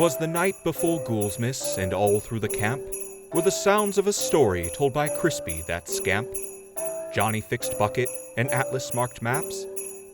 'Twas the night before Ghoulsmas, and all through the camp were the sounds of a story told by Crispy, that scamp. Johnny fixed bucket, and Atlas marked maps.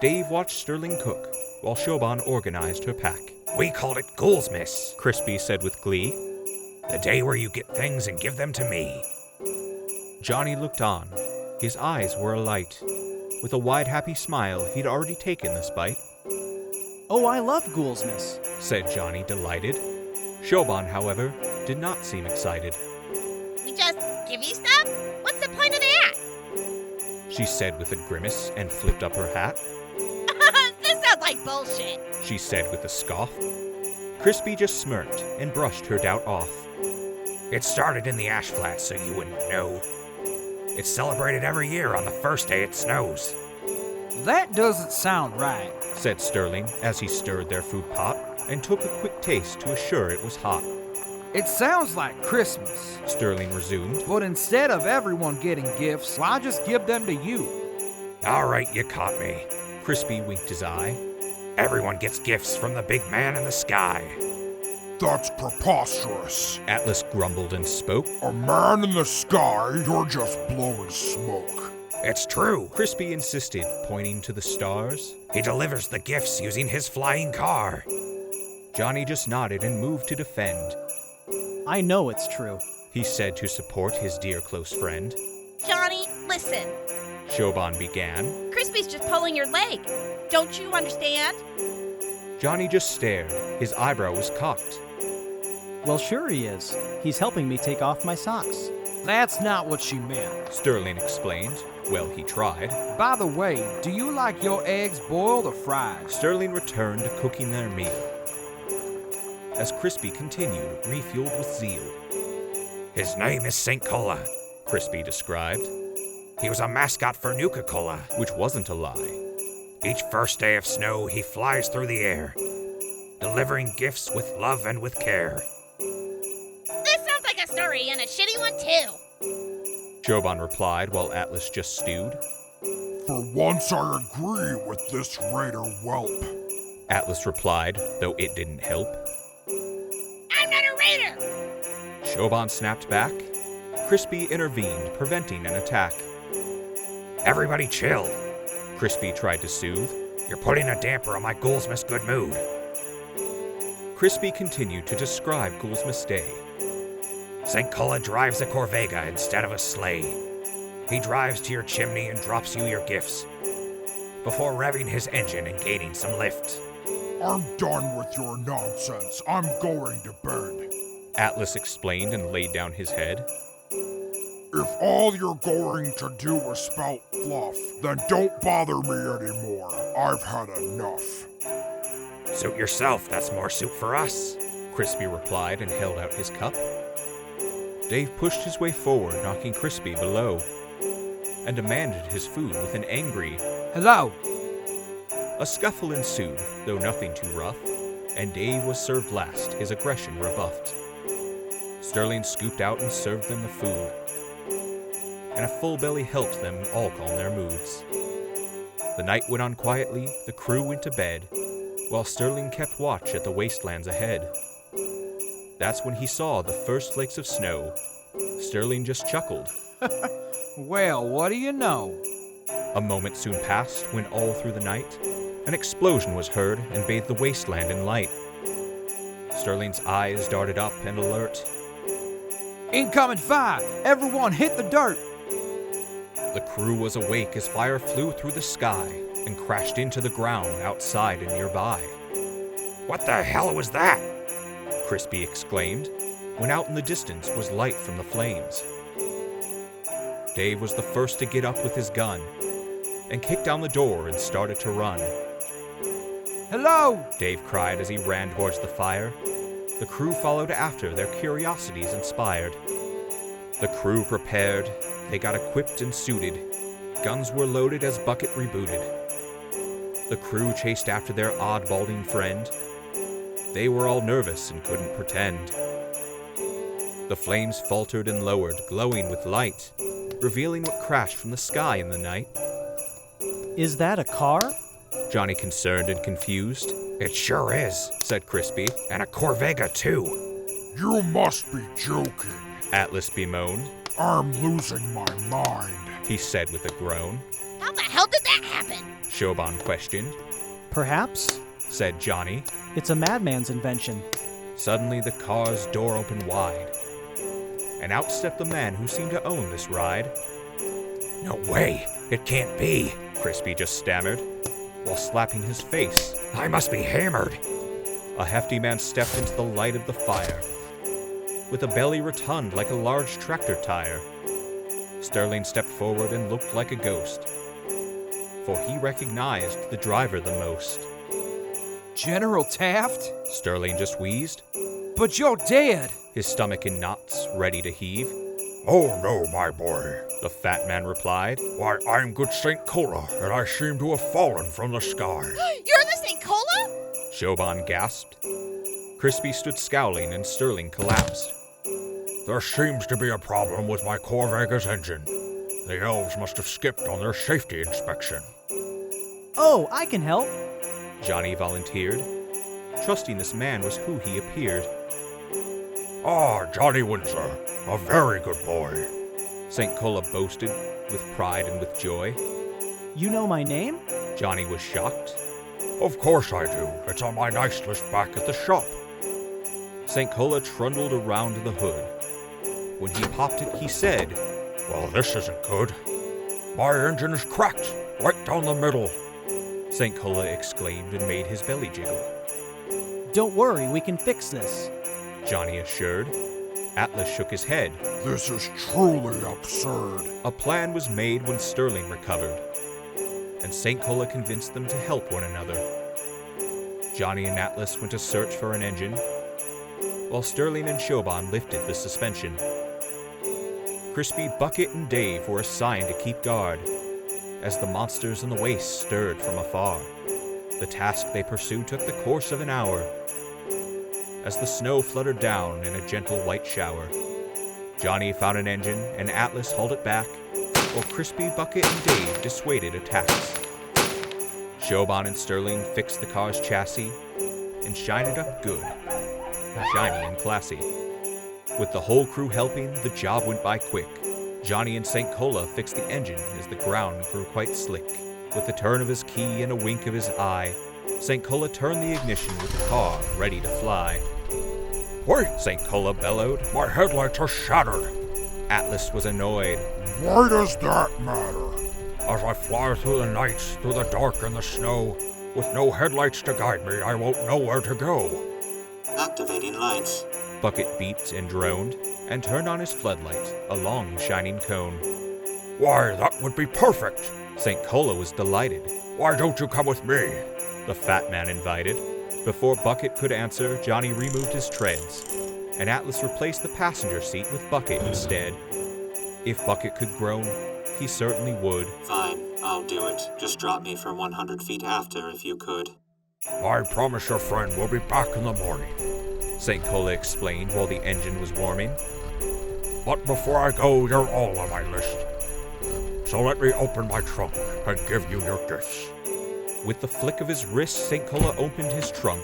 Dave watched Sterling cook, while Siobhan organized her pack. "We called it Ghoulsmas," Crispy said with glee. "the day where you get things and give them to me." Johnny looked on. His eyes were alight. With a wide, happy smile, he'd already taken this bite. "Oh, I love Ghoulsmas," said Johnny, delighted. Siobhan, however, did not seem excited. "We just give you stuff? What's the point of that?" she said with a grimace and flipped up her hat. "This sounds like bullshit," she said with a scoff. Crispy just smirked and brushed her doubt off. "It started in the ash flats, so you wouldn't know. It's celebrated every year on the first day it snows." "That doesn't sound right," said Sterling as he stirred their food pot and took a quick taste to assure it was hot. "It sounds like Christmas," Sterling resumed. "but instead of everyone getting gifts, why just give them to you?" "All right, you caught me." Crispy winked his eye. "Everyone gets gifts from the big man in the sky." "That's preposterous. Atlas grumbled and spoke. A man in the sky? You're just blowing smoke." "It's true," Crispy insisted, pointing to the stars. "He delivers the gifts using his flying car." Johnny just nodded and moved to defend. "I know it's true," he said to support his dear close friend. "Johnny, listen. Siobhan began. Crispy's just pulling your leg. Don't you understand?" Johnny just stared. His eyebrow was cocked. "Well, sure he is. He's helping me take off my socks." "That's not what she meant," Sterling explained. Well, he tried. "By the way, do you like your eggs boiled or fried?" Sterling returned to cooking their meal, as Crispy continued, refueled with zeal. "His name is St. Cola," Crispy described, "He was a mascot for Nuka-Cola. which wasn't a lie. Each first day of snow, he flies through the air, delivering gifts with love and with care." "This sounds like a story, and a shitty one too." Siobhan replied while Atlas just stewed. "For once I agree with this raider whelp." Atlas replied, though it didn't help. "I'm not a raider." Siobhan snapped back. Crispy intervened, preventing an attack. "Everybody chill," Crispy tried to soothe. "You're putting a damper on my Ghoulsmas good mood." Crispy continued to describe Ghoulsmas Day. "St. Cola drives a Corvega instead of a sleigh. He drives to your chimney and drops you your gifts, before revving his engine and gaining some lift." "I'm done with your nonsense. I'm going to bed." Atlas explained and laid down his head. "If all you're going to do is spout fluff, then don't bother me anymore. I've had enough." "Suit yourself, that's more soup for us." Crispy replied and held out his cup. Dave pushed his way forward, knocking Crispy below, and demanded his food with an angry, "Hello." A scuffle ensued, though nothing too rough, and Dave was served last, his aggression rebuffed. Sterling scooped out and served them the food, and a full belly helped them all calm their moods. The night went on quietly, the crew went to bed, while Sterling kept watch at the wastelands ahead. That's when he saw the first flakes of snow. Sterling just chuckled. "Well, what do you know?" A moment soon passed when all through the night, an explosion was heard and bathed the wasteland in light. Sterling's eyes darted up and alert. "Incoming fire! Everyone hit the dirt!" The crew was awake as fire flew through the sky and crashed into the ground outside and nearby. "What the hell was that?" Crispy exclaimed, when out in the distance was light from the flames. Dave was the first to get up with his gun and kicked down the door and started to run. "Hello!" Dave cried as he ran towards the fire. The crew followed after, their curiosities inspired. The crew prepared, they got equipped and suited. Guns were loaded as Bucket rebooted. The crew chased after their odd balding friend. They were all nervous and couldn't pretend. The flames faltered and lowered, glowing with light, revealing what crashed from the sky in the night. "Is that a car?" Johnny concerned and confused. It sure is, said Crispy. and a Corvega too. You must be joking. Atlas bemoaned. I'm losing my mind. He said with a groan. How the hell did that happen? Siobhan questioned. Perhaps Said Johnny. it's a madman's invention. Suddenly the car's door opened wide, and out stepped the man who seemed to own this ride. No way, it can't be. Crispy just stammered, while slapping his face. I must be hammered. A hefty man stepped into the light of the fire, with a belly rotund like a large tractor tire. Sterling stepped forward and looked like a ghost, for he recognized the driver the most. General Taft? Sterling just wheezed, But you're dead. his stomach in knots, ready to heave. Oh no, my boy. The fat man replied. Why, I'm good St. Cola, and I seem to have fallen from the sky. You're the St. Cola? Siobhan gasped. Crispy stood scowling and Sterling collapsed. There seems to be a problem with my Corvega's engine. The elves must have skipped on their safety inspection. Oh, I can help. Johnny volunteered, trusting this man was who he appeared. Ah, Johnny Windsor, a very good boy. St. Cola boasted with pride and with joy. You know my name? Johnny was shocked. Of course I do. It's on my nice list back at the shop. St. Cola trundled around to the hood. When he popped it, he said, Well, this isn't good. My engine is cracked, right down the middle. St. Cola exclaimed and made his belly jiggle. Don't worry, we can fix this. Johnny assured. Atlas shook his head. This is truly absurd. A plan was made when Sterling recovered, and St. Cola convinced them to help one another. Johnny and Atlas went to search for an engine, while Sterling and Siobhan lifted the suspension. Crispy, Bucket, and Dave were assigned to keep guard, as the monsters in the waste stirred from afar. The task they pursued took the course of an hour, as the snow fluttered down in a gentle white shower. Johnny found an engine, and Atlas hauled it back, while Crispy, Bucket, and Dave dissuaded attacks. Siobhan and Sterling fixed the car's chassis and shined it up good, shiny and classy. With the whole crew helping, the job went by quick. Johnny and St. Cola fixed the engine as the ground grew quite slick. With a turn of his key and a wink of his eye, St. Cola turned the ignition with the car ready to fly. Wait, St. Cola bellowed. my headlights are shattered. Atlas was annoyed. Why does that matter? As I fly through the nights, through the dark and the snow, with no headlights to guide me, I won't know where to go. Activating lights. Bucket beeped and droned, and turned on his floodlight, a long shining cone. Why, that would be perfect. St. Cola was delighted. Why don't you come with me? The fat man invited. Before Bucket could answer, Johnny removed his treads, and Atlas replaced the passenger seat with Bucket instead. If Bucket could groan, he certainly would. Fine, I'll do it. Just drop me from 100 feet after if you could. I promise your friend we'll be back in the morning. St. Cola explained while the engine was warming. But before I go, you're all on my list. So let me open my trunk and give you your gifts. With the flick of his wrist, St. Cola opened his trunk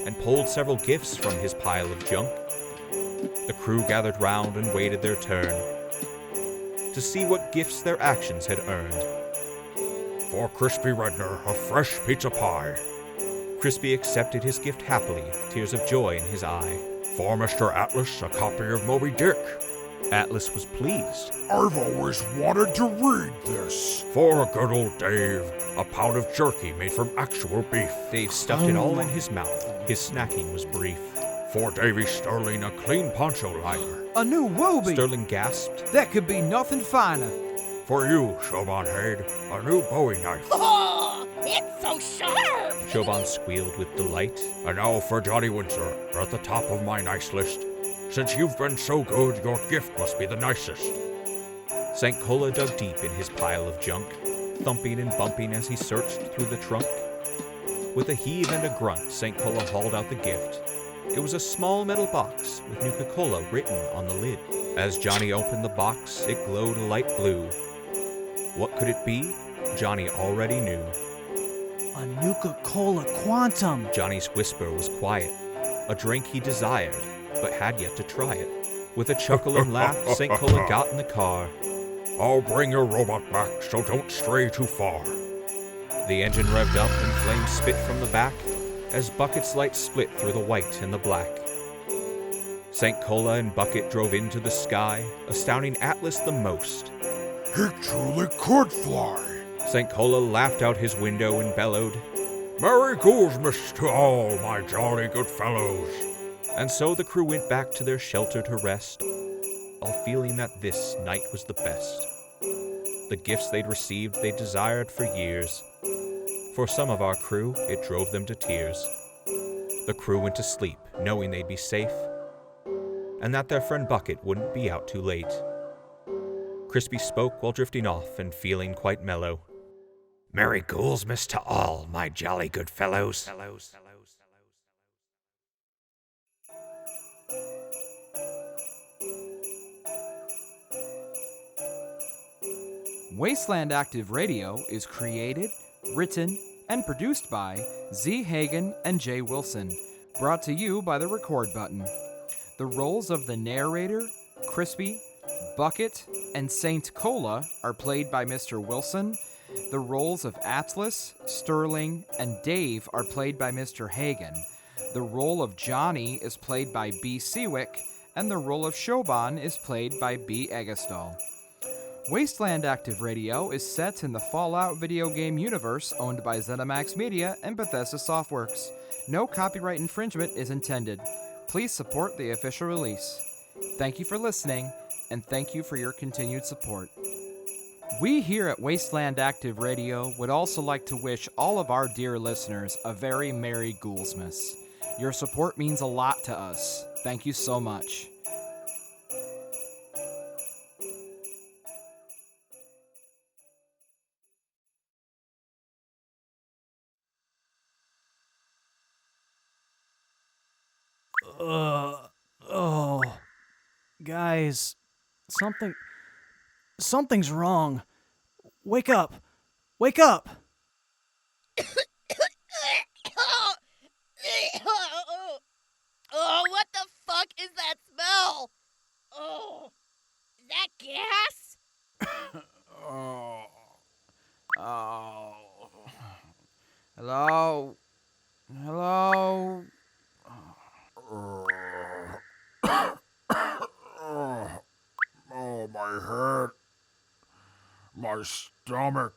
and pulled several gifts from his pile of junk. The crew gathered round and waited their turn to see what gifts their actions had earned. For Crispy Redner, a fresh pizza pie. Crispy accepted his gift happily, tears of joy in his eye. For Mr. Atlas, a copy of Moby Dick. Atlas was pleased. I've always wanted to read this. For good old Dave, a pound of jerky made from actual beef. Dave stuffed it all in his mouth. His snacking was brief. For Davy Sterling, a clean poncho liner. A new Wooby. Sterling gasped. That could be nothing finer. For you, Siobhan Haid, a new Bowie knife. Oh, it's so sharp! Siobhan squealed with delight. And now for Johnny Windsor, at the top of my nice list. Since you've been so good, your gift must be the nicest. St. Cola dug deep in his pile of junk, thumping and bumping as he searched through the trunk. With a heave and a grunt, St. Cola hauled out the gift. It was a small metal box with Nuka-Cola written on the lid. As Johnny opened the box, it glowed a light blue. What could it be? Johnny already knew. A Nuka-Cola Quantum! Johnny's whisper was quiet, a drink he desired, but had yet to try it. With a chuckle and laugh, St. Cola got in the car. I'll bring your robot back, so don't stray too far. The engine revved up and flames spit from the back as Bucket's light split through the white and the black. St. Cola and Bucket drove into the sky, astounding Atlas the most. He truly could fly. St. Cola laughed out his window and bellowed, Merry Ghoulsmas to all my jolly good fellows. and so the crew went back to their shelter to rest, all feeling that this night was the best. The gifts they'd received they desired for years. For some of our crew, it drove them to tears. The crew went to sleep, knowing they'd be safe, and that their friend Bucket wouldn't be out too late. Crispy spoke while drifting off and feeling quite mellow. Merry Ghoulsmas to all, my jolly good fellows. Wasteland Active Radio is created, written, and produced by Hagen and J Wilson, brought to you by the record button. The roles of the narrator, Crispy, Bucket, and Saint Cola are played by Mr. Wilson. The roles of Atlas, Sterling, and Dave are played by Mr. Hagen. The role of Johnny is played by B. Sewick, and the role of Siobhan is played by B. Egesdal. Wasteland Active Radio is set in the Fallout video game universe owned by ZeniMax Media and Bethesda Softworks. No copyright infringement is intended. Please support the official release. Thank you for listening, and thank you for your continued support. We here at Wasteland Active Radio would also like to wish all of our dear listeners a very Merry Ghoulsmas. Your support means a lot to us. Thank you so much. Guys, something's wrong. Wake up! Wake up! Oh, what the fuck is that smell? Oh, is that gas? Hello? Hello? Oh, my head. My stomach.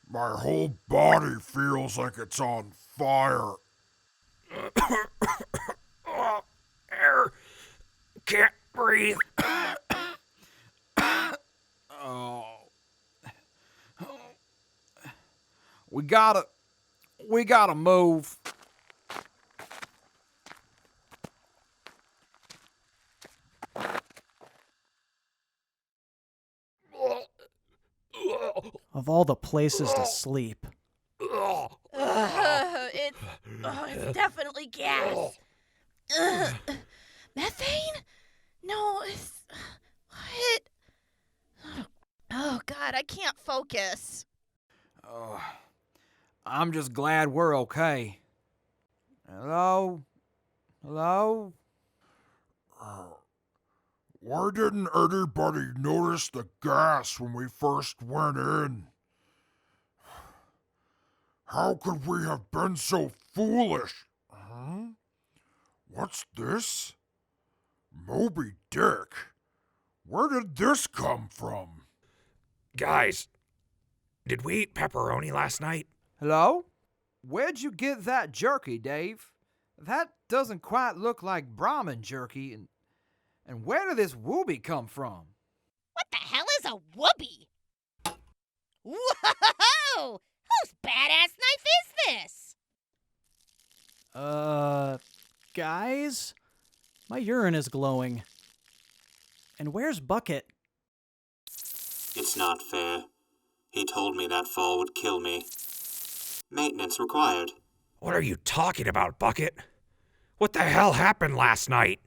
My whole body feels like it's on fire. Air. Can't breathe. We gotta move. Of all the places to sleep. It's definitely gas. Methane? No, it's... What? Oh, God, I can't focus. I'm just glad we're okay. Hello? Hello? Why didn't anybody notice the gas when we first went in? How could we have been so foolish? Huh? What's this? Moby Dick? Where did this come from? Guys, did we eat pepperoni last night? Hello? Where'd you get that jerky, Dave? That doesn't quite look like Brahmin jerky, and where did this wooby come from? What the hell is a whoopee? Whoa! Whose badass knife is this? Guys? My urine is glowing. And where's Bucket? It's not fair. He told me that fall would kill me. Maintenance required. What are you talking about, Bucket? What the hell happened last night?